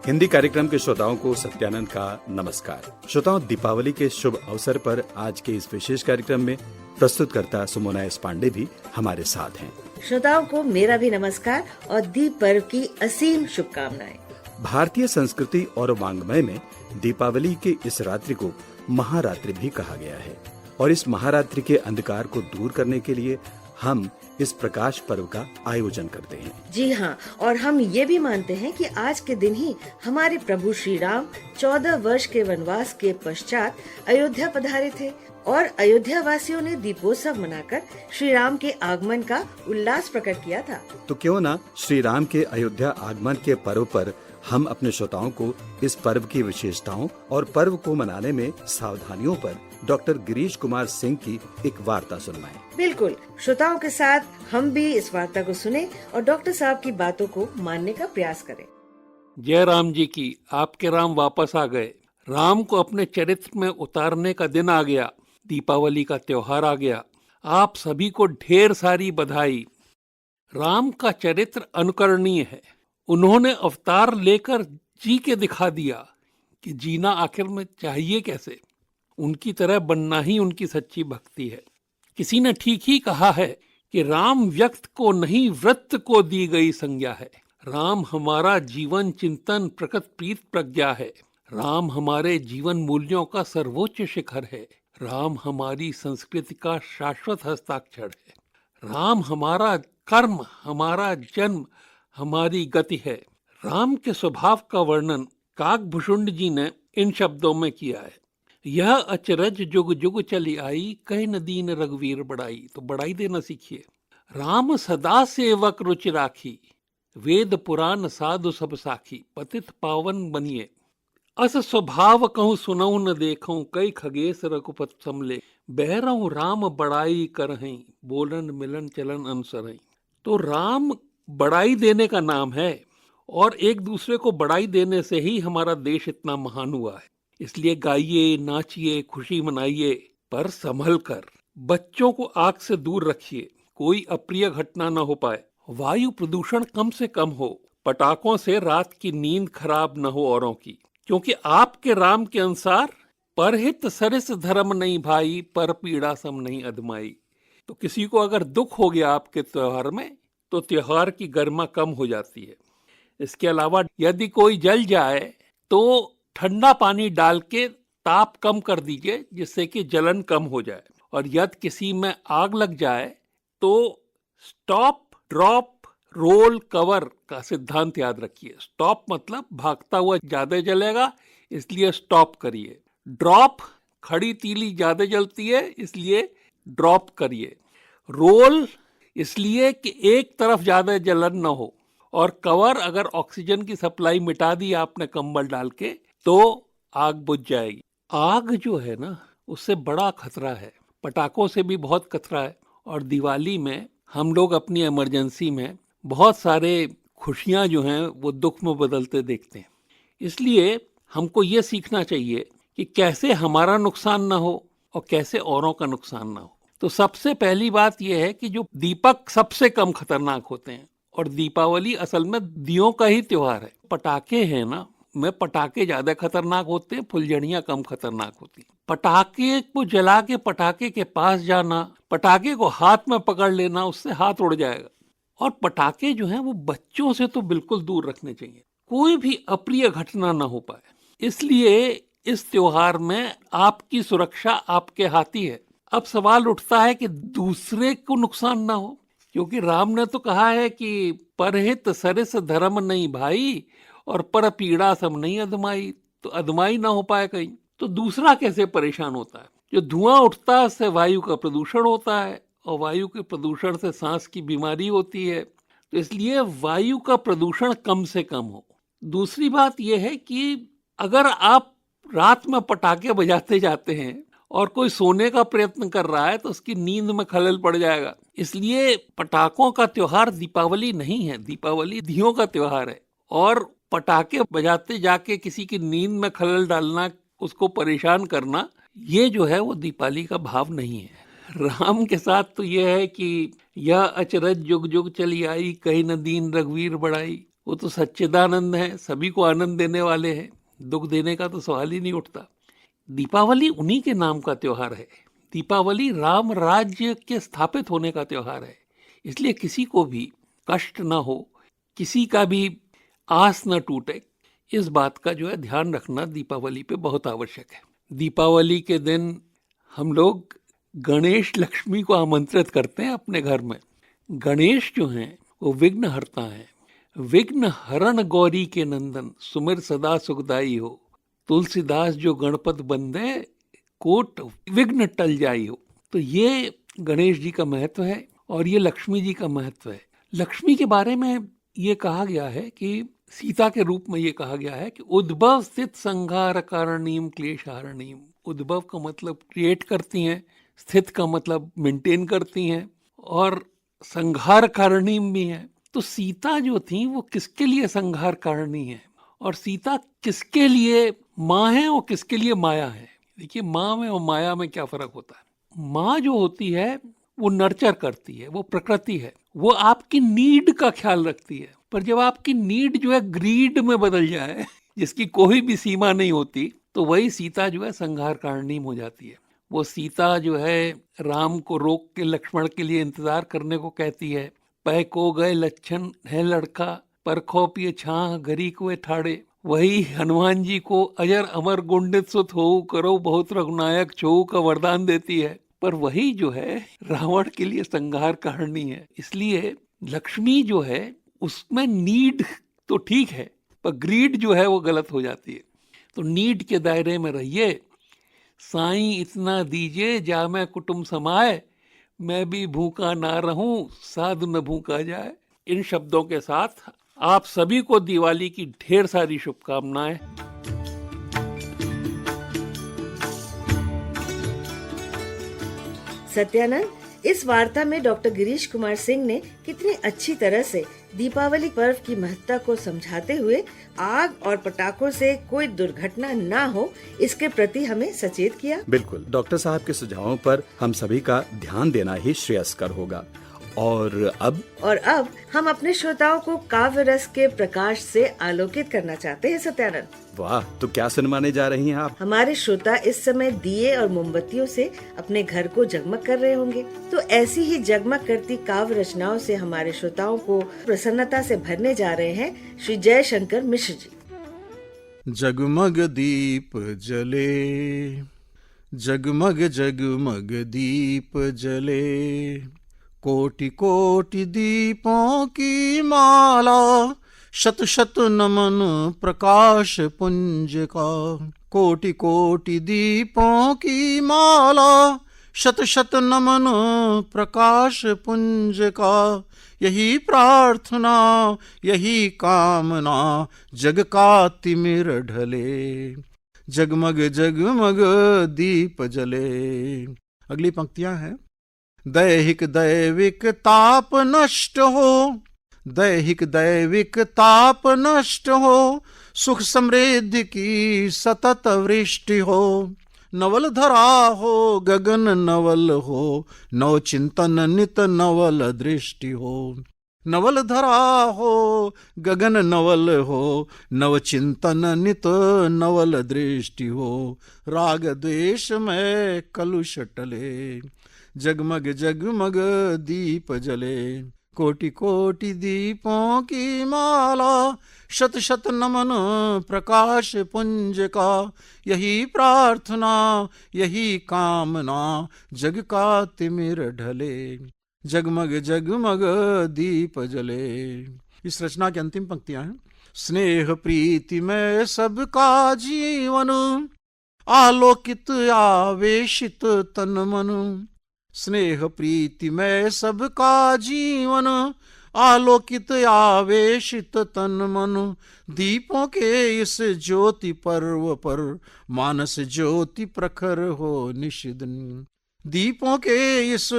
हिंदी कार्यक्रम के श्रोताओं को सत्यानंद का नमस्कार। श्रोताओं, दीपावली के शुभ अवसर पर आज के इस विशेष कार्यक्रम में प्रस्तुतकर्ता सुमोना एस पांडे भी हमारे साथ हैं। श्रोताओं को मेरा भी नमस्कार और दीप पर्व की असीम शुभकामनाएं। भारतीय संस्कृति और वाङ्मय में दीपावली के इस रात्रि को महारात्रि भी कहा गया है और इस महारात्रि के अंधकार को दूर करने के लिए हम इस प्रकाश पर्व का आयोजन करते हैं। जी हाँ, और हम ये भी मानते हैं कि आज के दिन ही हमारे प्रभु श्री राम 14 वर्ष के वनवास के पश्चात अयोध्या पधारे थे और अयोध्या वासियों ने दीपोत्सव मनाकर श्री राम के आगमन का उल्लास प्रकट किया था। तो क्यों ना श्री राम के अयोध्या आगमन के पर्व पर हम अपने श्रोताओं को इस पर्व की विशेषताओं और पर्व को मनाने में सावधानियों पर डॉक्टर गिरीश कुमार सिंह की एक वार्ता सुनवाएं। बिल्कुल, श्रोताओं के साथ हम भी इस वार्ता को सुने और डॉक्टर साहब की बातों को मानने का प्रयास करें। जय राम जी की। आपके राम वापस आ गए। राम को अपने चरित्र में उतारने का दिन आ गया। दीपावली का त्योहार आ गया। आप सभी को ढेर सारी बधाई। राम का चरित्र अनुकरणीय है। उन्होंने अवतार लेकर जी के दिखा दिया कि जीना आखिर में चाहिए कैसे। उनकी तरह बनना ही उनकी सच्ची भक्ति है। किसी ने ठीक ही कहा है कि राम व्यक्त को नहीं व्रत को दी गई संज्ञा है। राम हमारा जीवन चिंतन प्रकट प्रीत प्रज्ञा है। राम हमारे जीवन मूल्यों का सर्वोच्च शिखर है। राम हमारी संस्कृति का शाश्वत हस्ताक्षर है। राम हमारा कर्म, हमारा जन्म, हमारी गति है। राम के स्वभाव का वर्णन काकभूषुंड जी ने इन शब्दों में किया है। यह अचरज जुग जुग चली आई, कह न दीन रघुवीर बड़ाई। तो बड़ाई देना सीखिए। राम सदा सेवक रुचि राखी, वेद पुराण साधु सब साखी। पतित पावन बनिए, अस स्वभाव कहूँ सुनऊ न देखूं, कई खगेश रघुपत समले। बहरऊ राम बड़ाई करहई, बोलन मिलन चलन अनुसरई। तो राम बड़ाई देने का नाम है और एक दूसरे को बड़ाई देने से ही हमारा देश इतना महान हुआ है। इसलिए गाइए, नाचिए, खुशी मनाइए, पर संभल कर। बच्चों को आग से दूर रखिए, कोई अप्रिय घटना न हो पाए। वायु प्रदूषण कम से कम हो। पटाखों से रात की नींद खराब न हो औरों की, क्योंकि आपके राम के अनुसार परहित सरिस धर्म नहीं भाई, पर पीड़ा सम नहीं अधमाई। तो किसी को अगर दुख हो गया आपके त्योहार में तो त्योहार की गर्मा कम हो जाती है। इसके अलावा यदि कोई जल जाए तो ठंडा पानी डाल के ताप कम कर दीजिए, जिससे कि जलन कम हो जाए। और यदि किसी में आग लग जाए तो स्टॉप, ड्रॉप, रोल, कवर का सिद्धांत याद रखिए। स्टॉप मतलब भागता हुआ ज्यादा जलेगा, इसलिए स्टॉप करिए। ड्रॉप, खड़ी तीली ज्यादा जलती है, इसलिए ड्रॉप करिए। रोल, इसलिए कि एक तरफ ज्यादा जलन न हो। और कवर, अगर ऑक्सीजन की सप्लाई मिटा दी आपने कंबल डाल के तो आग बुझ जाएगी। आग जो है ना, उससे बड़ा खतरा है। पटाखों से भी बहुत खतरा है। और दिवाली में हम लोग अपनी इमरजेंसी में बहुत सारे खुशियां जो हैं वो दुख में बदलते देखते हैं। इसलिए हमको ये सीखना चाहिए कि कैसे हमारा नुकसान ना हो और कैसे औरों का नुकसान ना हो। तो सबसे पहली बात यह है कि जो दीपक सबसे कम खतरनाक होते हैं, और दीपावली असल में दियों का ही त्योहार है। पटाखे हैं ना, में पटाखे ज्यादा खतरनाक होते हैं, फुलझड़ियां कम खतरनाक होती हैं। पटाखे को जला के पटाखे के पास जाना, पटाखे को हाथ में पकड़ लेना, उससे हाथ उड़ जाएगा। और पटाखे जो हैं वो बच्चों से तो बिल्कुल दूर रखने चाहिए, कोई भी अप्रिय घटना ना हो पाए। इसलिए इस त्योहार में आपकी सुरक्षा आपके हाथ ही है। अब सवाल उठता है कि दूसरे को नुकसान ना हो, क्योंकि राम ने तो कहा है कि परहित सरिस धर्म नहीं भाई और पर पीड़ा सम नहीं अधमाई। तो अधमाई ना हो पाए कहीं तो दूसरा कैसे परेशान होता है। जो धुआं उठता है उससे वायु का प्रदूषण होता है और वायु के प्रदूषण से सांस की बीमारी होती है। तो इसलिए वायु का प्रदूषण कम से कम हो। दूसरी बात यह है कि अगर आप रात में पटाखे बजाते जाते हैं और कोई सोने का प्रयत्न कर रहा है तो उसकी नींद में खलल पड़ जाएगा। इसलिए पटाखों का त्योहार दीपावली नहीं है, दीपावली दियों का त्योहार है। और पटाखे बजाते जाके किसी की नींद में खलल डालना, उसको परेशान करना, ये जो है वो दीपावली का भाव नहीं है। राम के साथ तो यह है कि यह अचरज जुग जुग चली आई, कहीं न दीन रघुवीर बड़ाई। वो तो सच्चिदानंद है, सभी को आनंद देने वाले हैं, दुख देने का तो सवाल ही नहीं उठता। दीपावली उन्हीं के नाम का त्योहार है। दीपावली राम राज्य के स्थापित होने का त्योहार है, इसलिए किसी को भी कष्ट ना हो, किसी का भी आस न टूटे, इस बात का जो है ध्यान रखना दीपावली पे बहुत आवश्यक है। दीपावली के दिन हम लोग गणेश लक्ष्मी को आमंत्रित करते हैं अपने घर में। गणेश जो हैं वो विघ्न हरता है। विघ्न हरण गौरी के नंदन, सुमिर सदा सुखदाई हो। तुलसीदास जो गणपत बंदे, कोट विघ्न टल जाई हो। तो ये गणेश जी का महत्व है और ये लक्ष्मी जी का महत्व है। लक्ष्मी के बारे में ये कहा गया है कि सीता के रूप में ये कहा गया है कि उद्भव स्थित संहार कारणीम क्लेशहारणीम। उद्भव का मतलब क्रिएट करती हैं, स्थित का मतलब मेंटेन करती हैं, और संहार कारणीम भी है। तो सीता जो थी वो किसके लिए संहार कारणी है, और सीता किसके लिए माँ है और किसके लिए माया है। देखिए, माँ में और माया में क्या फर्क होता है। माँ जो होती है वो नर्चर करती है, वो प्रकृति है, वो आपकी नीड का ख्याल रखती है। पर जब आपकी नीड जो है ग्रीड में बदल जाए, जिसकी कोई भी सीमा नहीं होती, तो वही सीता जो है संहार कारणीम हो जाती है। वो सीता जो है राम को रोक के लक्ष्मण के लिए इंतजार करने को कहती है। पै को गए लक्षण है लड़का, परखो पिए छाह घरी कुए ठाड़े। वही हनुमान जी को अजर अमर गुंडित सुत हो, करो बहुत रघुनायक छो का वरदान देती है। पर वही जो है रावण के लिए संहार कारणीय है। इसलिए लक्ष्मी जो है उसमें नीड तो ठीक है, पर ग्रीड जो है वो गलत हो जाती है। तो नीड के दायरे में रहिए। साईं इतना दीजिए जा मैं कुटुंब समाए, मैं भी भूखा ना रहूं साधु न भूखा जाए। इन शब्दों के साथ आप सभी को दिवाली की ढेर सारी शुभकामनाएं। सत्यानंद, इस वार्ता में डॉक्टर गिरीश कुमार सिंह ने कितनी अच्छी तरह से दीपावली पर्व की महत्ता को समझाते हुए आग और पटाखों से कोई दुर्घटना ना हो, इसके प्रति हमें सचेत किया। बिल्कुल, डॉक्टर साहब के सुझावों पर हम सभी का ध्यान देना ही श्रेयस्कर होगा। और अब हम अपने श्रोताओं को काव्य रस के प्रकाश से आलोकित करना चाहते हैं। सत्यानंद, वाह, तो क्या सुनवाने जा रही हैं आप? हमारे श्रोता इस समय दिए और मोमबत्तियों से अपने घर को जगमग कर रहे होंगे, तो ऐसी ही जगमग करती काव्य रचनाओं से हमारे श्रोताओं को प्रसन्नता से भरने जा रहे हैं श्री जयशंकर मिश्र जी। जगमग दीप जले, जगमग जगमग दीप जले, कोटि कोटि दीपों की माला, शत शत नमन प्रकाश पुंज का। कोटि कोटि दीपों की माला, शत शत नमन प्रकाश पुंज का। यही प्रार्थना यही कामना, जग का तिमिर ढले, जगमग जगमग दीप जले। अगली पंक्तियां हैं। दैहिक दैविक ताप नष्ट हो, दैहिक दैविक ताप नष्ट हो, सुख समृद्धि की सतत वृष्टि हो। नवल धरा हो गगन नवल हो, नव चिंतन नित नवल दृष्टि हो। नवल धरा हो गगन नवल हो, नव चिंतन नित नवल दृष्टि हो। राग द्वेष में कलुष टले, जगमग जगमग दीप जले। कोटि कोटि दीपों की माला, शत शत नमन प्रकाश पुंज का। यही प्रार्थना यही कामना, जग का तिमिर ढले, जगमग जगमग दीप जले। इस रचना की अंतिम पंक्तियां हैं। स्नेह प्रीति में सबका जीवन, आलोकित आवेशित तन मन। स्नेह प्रीति में सबका जीवन, आलोकित आवेशित तन मन। दीपों के इस ज्योति पर्व पर, मानस ज्योति प्रखर हो निशिदिन। दीपों के इस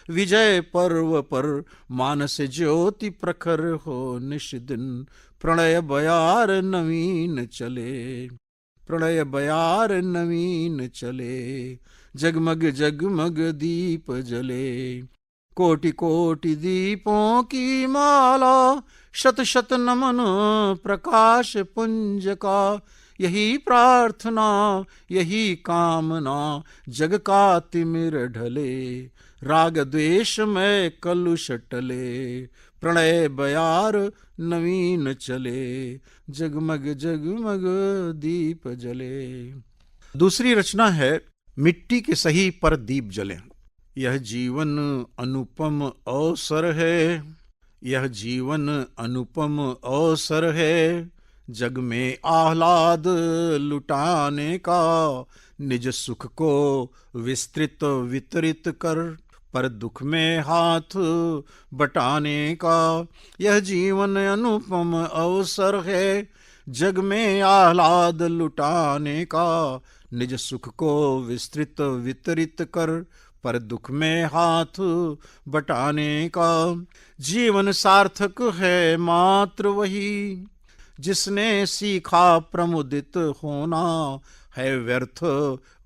विजय पर्व पर, मानस ज्योति प्रखर हो निशिदिन। प्रणय बयार नवीन चले, प्रणय बयार नवीन चले, जगमग जगमग दीप जले। कोटि कोटि दीपों की माला, शत शत नमन प्रकाश पुंज का। यही प्रार्थना यही कामना जग का तिमिर ढले। राग द्वेष में कलुष टले, प्रणय बयार नवीन चले। जगमग जगमग दीप जले। दूसरी रचना है मिट्टी के सही पर दीप जले। यह जीवन अनुपम अवसर है, यह जीवन अनुपम अवसर है। जग में आह्लाद लुटाने का, निज सुख को विस्तृत वितरित कर, पर दुख में हाथ बटाने का। यह जीवन अनुपम अवसर है, जग में आह्लाद लुटाने का। निज सुख को विस्तृत वितरित कर, पर दुख में हाथ बटाने का। जीवन सार्थक है मात्र वही, जिसने सीखा प्रमुदित होना। है व्यर्थ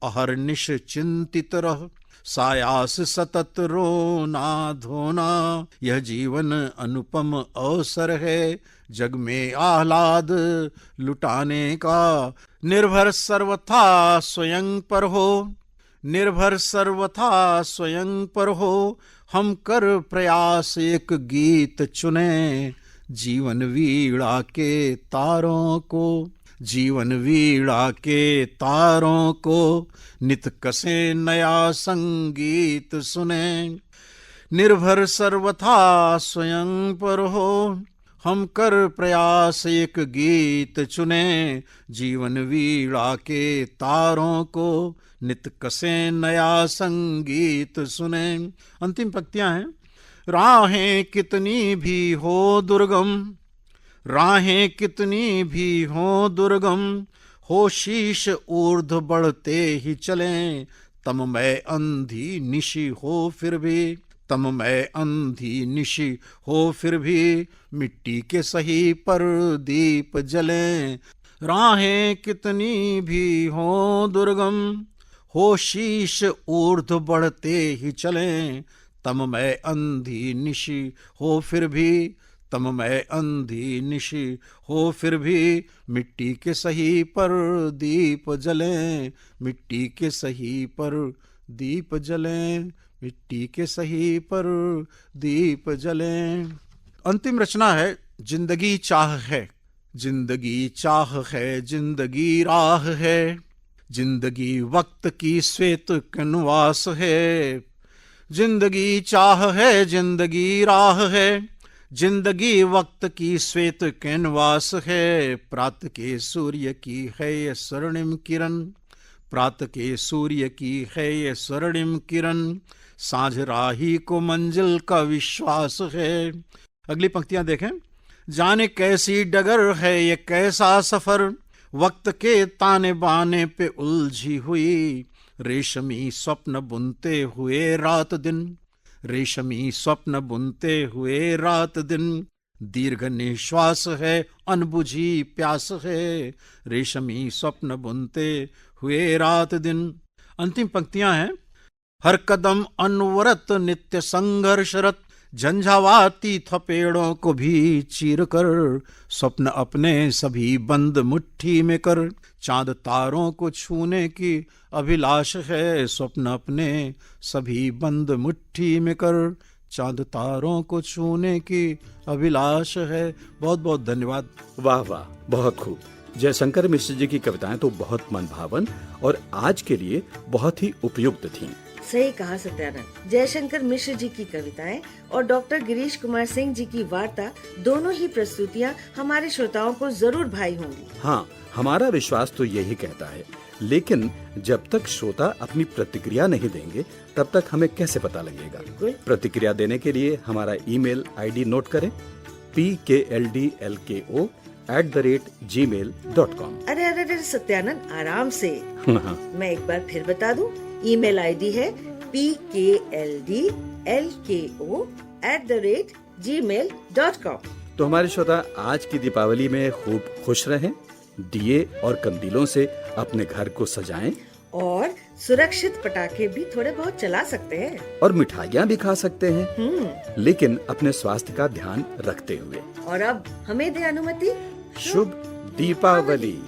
अहर्निश चिंतित रह, सायास सतत रोना धोना। यह जीवन अनुपम अवसर है, जग में आह्लाद लुटाने का। निर्भर सर्वथा स्वयं पर हो, निर्भर सर्वथा स्वयं पर हो। हम कर प्रयास एक गीत चुने, जीवन वीणा के तारों को। जीवन वीणा के तारों को नित कसे नया संगीत सुने। निर्भर सर्वथा स्वयं पर हो, हम कर प्रयास एक गीत चुने। जीवन वीणा के तारों को नित कसे नया संगीत सुने। अंतिम पंक्तियां हैं। राहें कितनी भी हो दुर्गम, राहें कितनी भी हो दुर्गम। हो शीश ऊर्ध्व बढ़ते ही चलें, तममय अंधी निशि हो फिर भी। तममय अंधी निशि हो फिर भी, मिट्टी के सही पर दीप जलें। राहें कितनी भी हो दुर्गम, हो शीश ऊर्ध्व बढ़ते ही चलें। तममय अंधी निशि हो फिर भी, तममय अंधी निशि हो फिर भी। मिट्टी के सही पर दीप जलें, मिट्टी के सही पर दीप जलें, मिट्टी के सही पर दीप जलें। अंतिम रचना है जिंदगी चाह है। जिंदगी चाह है, जिंदगी राह है। जिंदगी वक्त की श्वेत कैनवास है। जिंदगी चाह है, जिंदगी राह है। जिंदगी वक्त की श्वेत कैनवास है। प्रातः के सूर्य की है ये स्वर्णिम किरण, प्रातः के सूर्य की है ये स्वर्णिम किरण। सांझ राही को मंजिल का विश्वास है। अगली पंक्तियां देखें। जाने कैसी डगर है ये कैसा सफर, वक्त के ताने बाने पे उलझी हुई। रेशमी स्वप्न बुनते हुए रात दिन, रेशमी स्वप्न बुनते हुए रात दिन। दीर्घ निश्वास है, अनबुझी प्यास है। रेशमी स्वप्न बुनते हुए रात दिन। अंतिम पंक्तियां हैं। हर कदम अनवरत नित्य संघर्षरत, झंझावाती थपेड़ों को भी चीर कर। स्वप्न अपने सभी बंद मुट्ठी में कर, चांद तारों को छूने की अभिलाष है। स्वप्न अपने सभी बंद मुट्ठी में कर, चांद तारों को छूने की अभिलाष है। बहुत बहुत धन्यवाद। वाह वाह, बहुत खूब। जयशंकर मिश्र जी की कविताएं तो बहुत मनभावन और आज के लिए बहुत ही उपयुक्त थीं। सही कहा सत्यानंद। जयशंकर मिश्र जी की कविताएं और डॉक्टर गिरीश कुमार सिंह जी की वार्ता, दोनों ही प्रस्तुतियां हमारे श्रोताओं को जरूर भाई होंगी। हाँ, हमारा विश्वास तो यही कहता है। लेकिन जब तक श्रोता अपनी प्रतिक्रिया नहीं देंगे, तब तक हमें कैसे पता लगेगा? प्रतिक्रिया देने के लिए हमारा ईमेल आईडी नोट करें, pkldlko@gmail.com। अरे सत्यानंद, आराम से। मैं एक बार फिर बता दूं। ईमेल आईडी है pkldlko@gmail.com। तो हमारे श्रोता आज की दीपावली में खूब खुश रहें, दिए और कंदीलों से अपने घर को सजाएं और सुरक्षित पटाखे भी थोड़े बहुत चला सकते हैं। और मिठाइयाँ भी खा सकते हैं, लेकिन अपने स्वास्थ्य का ध्यान रखते हुए। और अब हमें दे अनुमति। शुभ दीपावली।